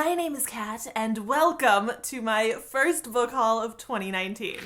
My name is Kat, and welcome to my first book haul of 2019.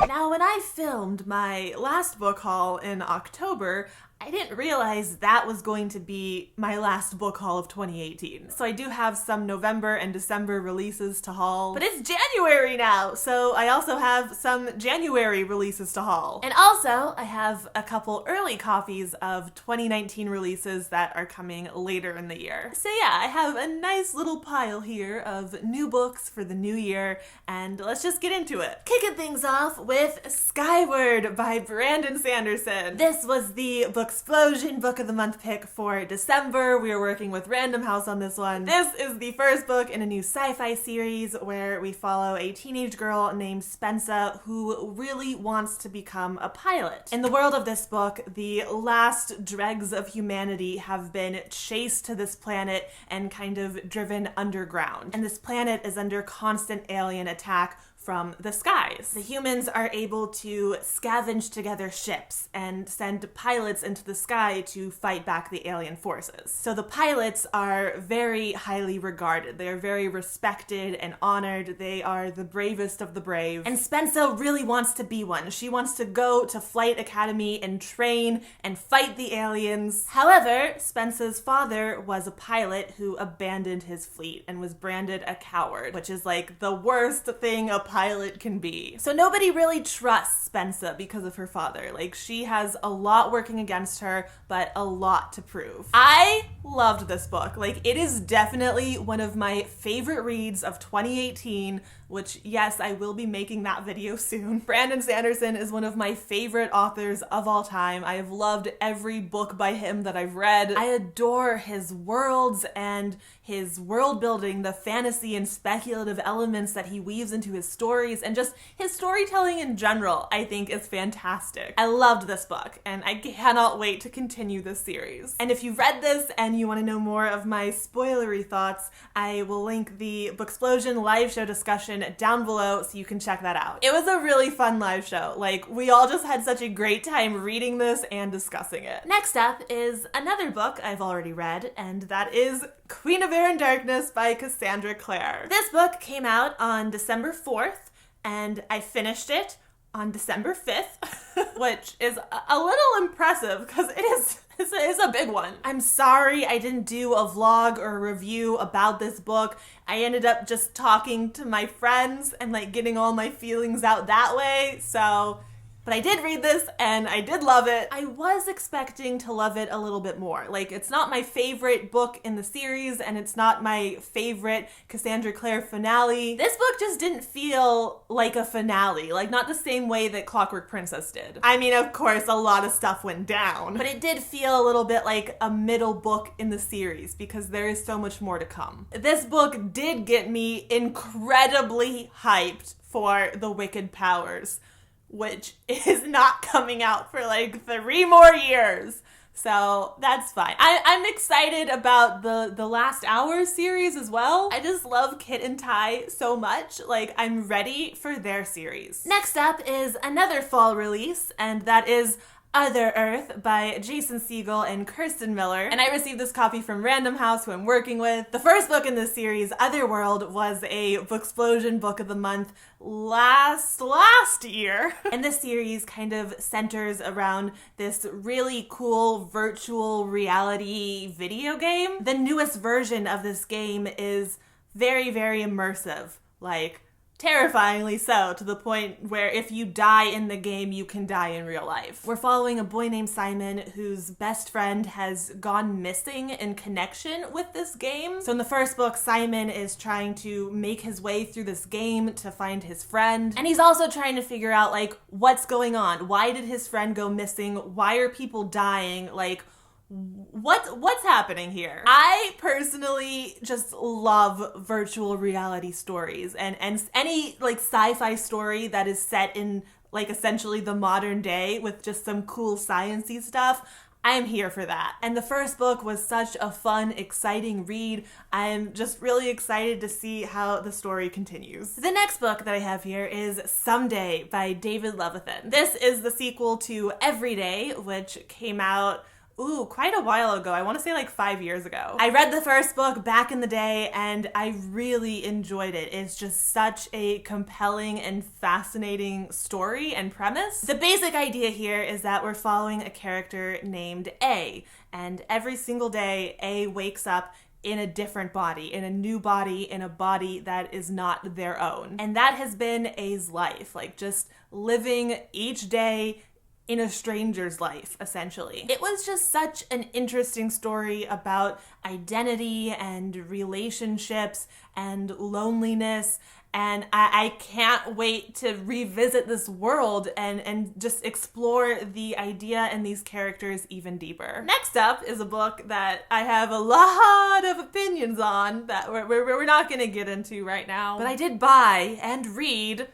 Now, when I filmed my last book haul in October, I didn't realize that was going to be my last book haul of 2018. So I do have some November and December releases to haul, but it's January now, so I also have some January releases to haul. And also, I have a couple early copies of 2019 releases that are coming later in the year. So yeah, I have a nice little pile here of new books for the new year, and let's just get into it. Kicking things off with Skyward by Brandon Sanderson. This was the BOOKSPLOSION Book of the Month pick for December. We are working with Random House on this one. This is the first book in a new sci-fi series where we follow a teenage girl named Spencer who really wants to become a pilot. In the world of this book, the last dregs of humanity have been chased to this planet and kind of driven underground. And this planet is under constant alien attack from the skies. The humans are able to scavenge together ships and send pilots into the sky to fight back the alien forces. So the pilots are very highly regarded. They are very respected and honored. They are the bravest of the brave. And Spencer really wants to be one. She wants to go to flight academy and train and fight the aliens. However, Spencer's father was a pilot who abandoned his fleet and was branded a coward, which is like the worst thing a pilot can be. So nobody really trusts Spencer because of her father. Like, she has a lot working against her, but a lot to prove. I loved this book. Like, it is definitely one of my favorite reads of 2018, which, yes, I will be making that video soon. Brandon Sanderson is one of my favorite authors of all time. I have loved every book by him that I've read. I adore his worlds and his world building, the fantasy and speculative elements that he weaves into his stories, and just his storytelling in general, I think, is fantastic. I loved this book, and I cannot wait to continue this series. And if you've read this and you want to know more of my spoilery thoughts, I will link the BOOKSPLOSION live show discussion down below so you can check that out. It was a really fun live show. Like, we all just had such a great time reading this and discussing it. Next up is another book I've already read, and that is Queen of Air and Darkness by Cassandra Clare. This book came out on December 4th, and I finished it on December 5th, which is a little impressive because it's a big one. I'm sorry I didn't do a vlog or a review about this book. I ended up just talking to my friends and like getting all my feelings out that way, but I did read this and I did love it. I was expecting to love it a little bit more. Like, it's not my favorite book in the series and it's not my favorite Cassandra Clare finale. This book just didn't feel like a finale, like not the same way that Clockwork Princess did. I mean, of course, a lot of stuff went down, but it did feel a little bit like a middle book in the series because there is so much more to come. This book did get me incredibly hyped for The Wicked Powers, which is not coming out for like 3 more years. So that's fine. I'm excited about the Last Hour series as well. I just love Kit and Ty so much. Like, I'm ready for their series. Next up is another fall release, and that is Otherworld by Jason Segel and Kirsten Miller, and I received this copy from Random House, who I'm working with. The first book in this series, Otherworld, was a BOOKSPLOSION Book of the Month last year. And this series kind of centers around this really cool virtual reality video game. The newest version of this game is very, very immersive, like terrifyingly so, to the point where if you die in the game, you can die in real life. We're following a boy named Simon whose best friend has gone missing in connection with this game. So in the first book, Simon is trying to make his way through this game to find his friend. And he's also trying to figure out, like, what's going on? Why did his friend go missing? Why are people dying? Like, what's happening here? I personally just love virtual reality stories and any like sci-fi story that is set in like essentially the modern day with just some cool sciencey stuff. I'm here for that. And the first book was such a fun, exciting read. I'm just really excited to see how the story continues. The next book that I have here is Someday by David Levithan. This is the sequel to Everyday, which came out quite a while ago. I want to say like 5 years ago. I read the first book back in the day and I really enjoyed it. It's just such a compelling and fascinating story and premise. The basic idea here is that we're following a character named A, and every single day A wakes up in a different body, in a new body, in a body that is not their own. And that has been A's life, like just living each day in a stranger's life, essentially. It was just such an interesting story about identity and relationships and loneliness, and I can't wait to revisit this world and just explore the idea and these characters even deeper. Next up is a book that I have a lot of opinions on that we're not gonna get into right now, but I did buy and read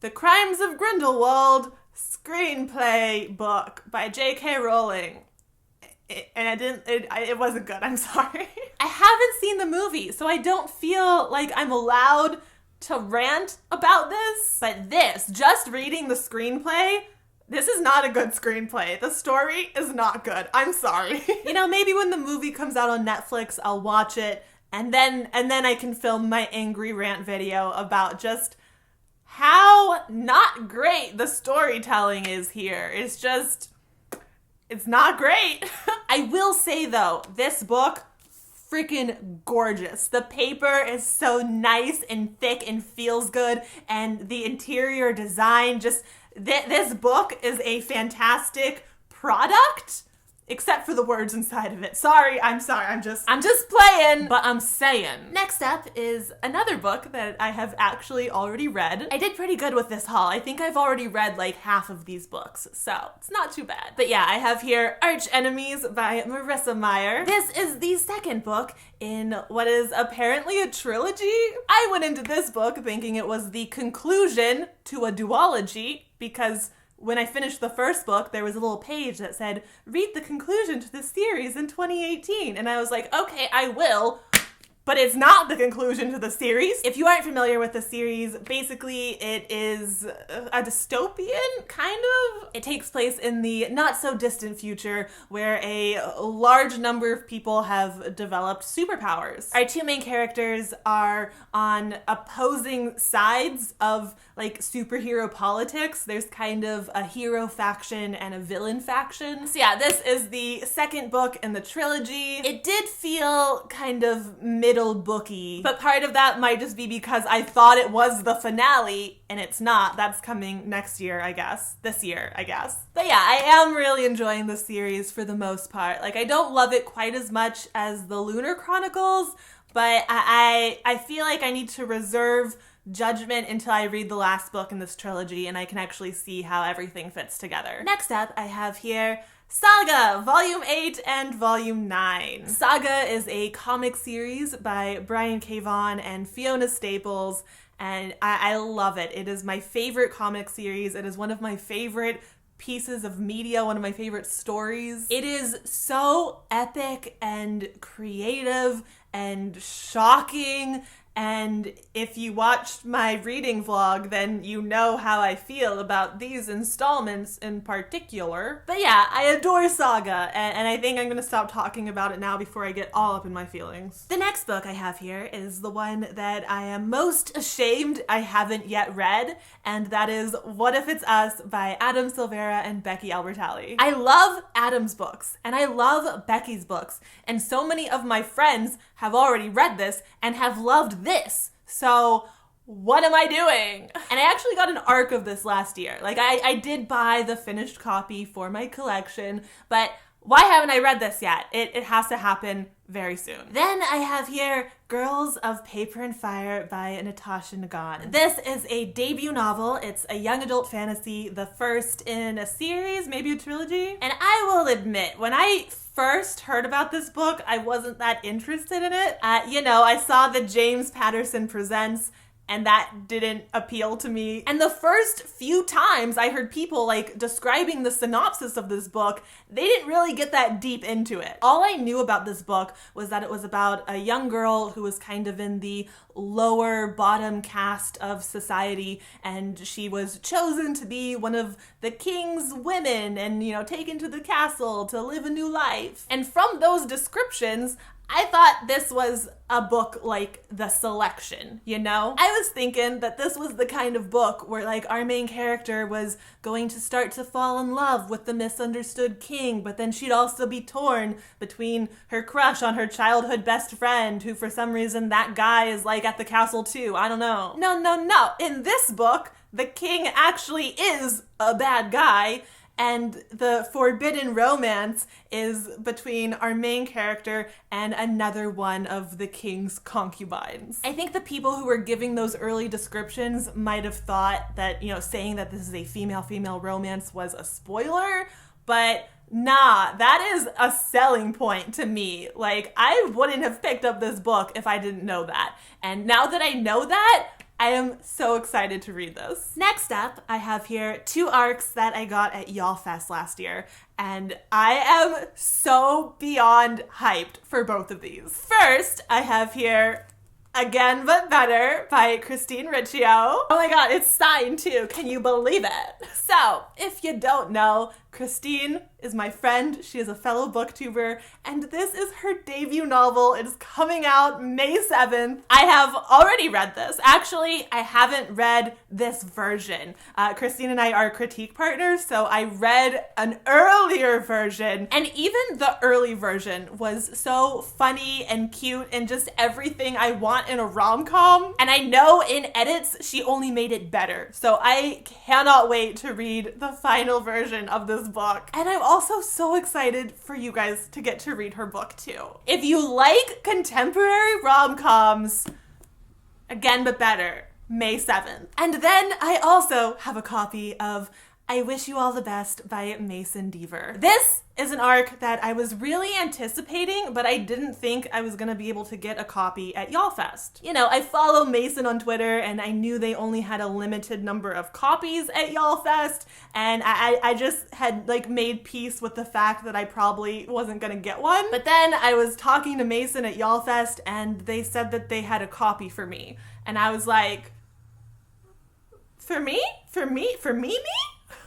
The Crimes of Grindelwald screenplay book by J.K. Rowling. It wasn't good, I'm sorry. I haven't seen the movie, so I don't feel like I'm allowed to rant about this. But just reading the screenplay, this is not a good screenplay. The story is not good. I'm sorry. Maybe when the movie comes out on Netflix, I'll watch it, and then I can film my angry rant video about just how not great the storytelling is here. It's not great. I will say though, this book, freaking gorgeous. The paper is so nice and thick and feels good, and the interior design, this book is a fantastic product. Except for the words inside of it. I'm just playing, but I'm saying. Next up is another book that I have actually already read. I did pretty good with this haul. I think I've already read like half of these books, so it's not too bad. But yeah, I have here Archenemies by Marissa Meyer. This is the second book in what is apparently a trilogy. I went into this book thinking it was the conclusion to a duology, because when I finished the first book, there was a little page that said, read the conclusion to the series in 2018. And I was like, okay, I will. But it's not the conclusion to the series. If you aren't familiar with the series, basically it is a dystopian, kind of. It takes place in the not so distant future where a large number of people have developed superpowers. Our two main characters are on opposing sides of like superhero politics. There's kind of a hero faction and a villain faction. So yeah, this is the second book in the trilogy. It did feel kind of middle booky, but part of that might just be because I thought it was the finale, and it's not. That's coming next year, I guess. This year, I guess. But yeah, I am really enjoying the series for the most part. Like, I don't love it quite as much as the Lunar Chronicles, but I feel like I need to reserve judgment until I read the last book in this trilogy and I can actually see how everything fits together. Next up, I have here Saga Volume 8 and Volume 9. Saga is a comic series by Brian K. Vaughan and Fiona Staples, and I love it. It is my favorite comic series. It is one of my favorite pieces of media, one of my favorite stories. It is so epic and creative and shocking, and if you watched my reading vlog, then you know how I feel about these installments in particular. But yeah, I adore Saga, and I think I'm gonna stop talking about it now before I get all up in my feelings. The next book I have here is the one that I am most ashamed I haven't yet read, and that is What If It's Us by Adam Silvera and Becky Albertalli. I love Adam's books, and I love Becky's books, and so many of my friends have already read this and have loved this. So what am I doing? And I actually got an arc of this last year. Like, I did buy the finished copy for my collection, but why haven't I read this yet? It has to happen very soon. Then I have here Girls of Paper and Fire by Natasha Nagan. This is a debut novel. It's a young adult fantasy, the first in a series, maybe a trilogy. And I will admit, when I first heard about this book, I wasn't that interested in it. I saw the James Patterson Presents, and that didn't appeal to me. And the first few times I heard people like describing the synopsis of this book, they didn't really get that deep into it. All I knew about this book was that it was about a young girl who was kind of in the lower bottom caste of society, and she was chosen to be one of the king's women and, you know, taken to the castle to live a new life. And from those descriptions, I thought this was a book like The Selection, you know? I was thinking that this was the kind of book where like our main character was going to start to fall in love with the misunderstood king, but then she'd also be torn between her crush on her childhood best friend, who for some reason that guy is like at the castle too. I don't know. No. In this book, the king actually is a bad guy, and the forbidden romance is between our main character and another one of the king's concubines. I think the people who were giving those early descriptions might have thought that, you know, saying that this is a female-female romance was a spoiler, but nah, that is a selling point to me. Like, I wouldn't have picked up this book if I didn't know that. And now that I know that, I am so excited to read this. Next up, I have here 2 arcs that I got at YALLFest last year, and I am so beyond hyped for both of these. First, I have here Again But Better by Christine Riccio. Oh my god, it's signed too. Can you believe it? So, if you don't know, Christine is my friend. She is a fellow booktuber, and this is her debut novel. It is coming out May 7th. I have already read this. Actually, I haven't read this version. Christine and I are critique partners, so I read an earlier version, and even the early version was so funny and cute and just everything I want in a rom-com. And I know in edits, she only made it better. So I cannot wait to read the final version of this book. And I'm also so excited for you guys to get to read her book too. If you like contemporary rom-coms, Again But Better, May 7th. And then I also have a copy of I Wish You All the Best by Mason Deaver. This is an arc that I was really anticipating, but I didn't think I was gonna be able to get a copy at YALLFest. You know, I follow Mason on Twitter, and I knew they only had a limited number of copies at YALLFest, and I just had like made peace with the fact that I probably wasn't gonna get one. But then I was talking to Mason at YALLFest, and they said that they had a copy for me, and I was like, for me?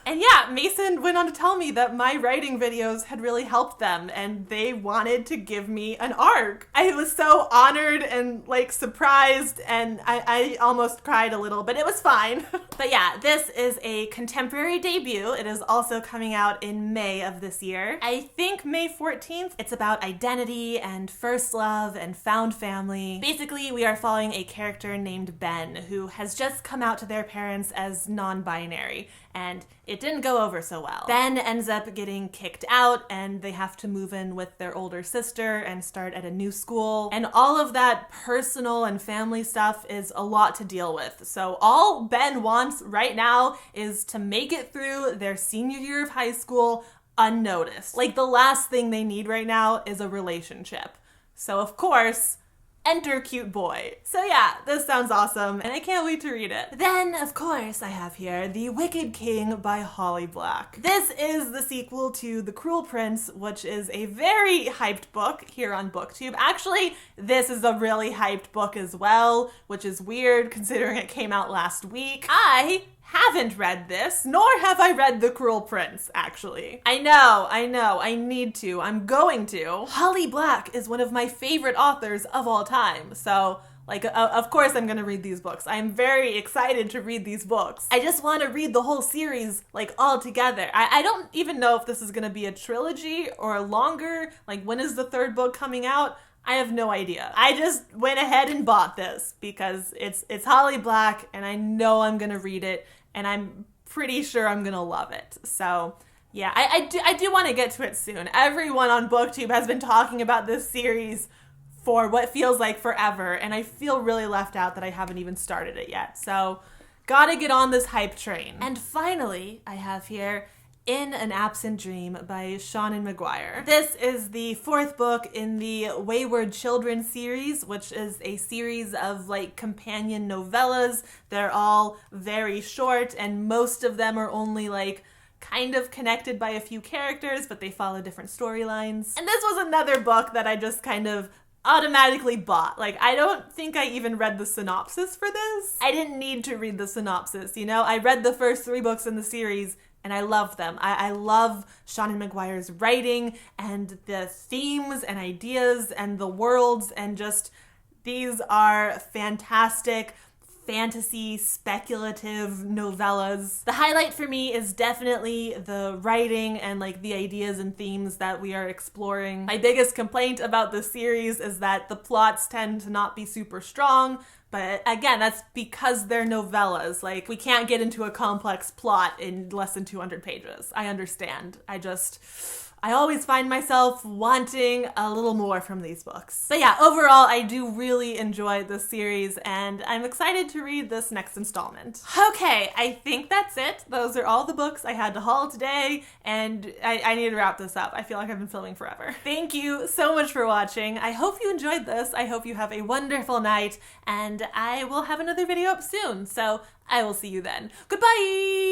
And yeah, Mason went on to tell me that my writing videos had really helped them, and they wanted to give me an arc. I was so honored and like surprised, and I almost cried a little, but it was fine. But yeah, this is a contemporary debut. It is also coming out in May of this year. I think May 14th. It's about identity and first love and found family. Basically, we are following a character named Ben who has just come out to their parents as non-binary, and it didn't go over so well. Ben ends up getting kicked out, and they have to move in with their older sister and start at a new school. And all of that personal and family stuff is a lot to deal with. So all Ben wants right now is to make it through their senior year of high school unnoticed. Like, the last thing they need right now is a relationship. So of course, enter cute boy. So yeah, this sounds awesome, and I can't wait to read it. Then, of course, I have here The Wicked King by Holly Black. This is the sequel to The Cruel Prince, which is a very hyped book here on BookTube. Actually, this is a really hyped book as well, which is weird considering it came out last week. I haven't read this, nor have I read The Cruel Prince, actually. I know, I need to, I'm going to. Holly Black is one of my favorite authors of all time, so like, of course I'm gonna read these books. I'm very excited to read these books. I just want to read the whole series, like, all together. I don't even know if this is gonna be a trilogy or longer. Like, when is the 3rd book coming out? I have no idea. I just went ahead and bought this because it's Holly Black, and I know I'm gonna read it, and I'm pretty sure I'm gonna love it. So yeah, I do want to get to it soon. Everyone on BookTube has been talking about this series for what feels like forever, and I feel really left out that I haven't even started it yet. So gotta get on this hype train. And finally, I have here In an Absent Dream by Seanan McGuire. This is the fourth book in the Wayward Children series, which is a series of like companion novellas. They're all very short and most of them are only like kind of connected by a few characters, but they follow different storylines. And this was another book that I just kind of automatically bought. Like, I don't think I even read the synopsis for this. I didn't need to read the synopsis, you know? I read the first 3 books in the series and I love them. I love Seanan McGuire's writing and the themes and ideas and the worlds, and just these are fantastic fantasy, speculative novellas. The highlight for me is definitely the writing and like the ideas and themes that we are exploring. My biggest complaint about this series is that the plots tend to not be super strong, but again, that's because they're novellas. Like, we can't get into a complex plot in less than 200 pages. I understand. I always find myself wanting a little more from these books. But yeah, overall, I do really enjoy this series, and I'm excited to read this next installment. Okay, I think that's it. Those are all the books I had to haul today, and I need to wrap this up. I feel like I've been filming forever. Thank you so much for watching. I hope you enjoyed this. I hope you have a wonderful night, and I will have another video up soon, so I will see you then. Goodbye!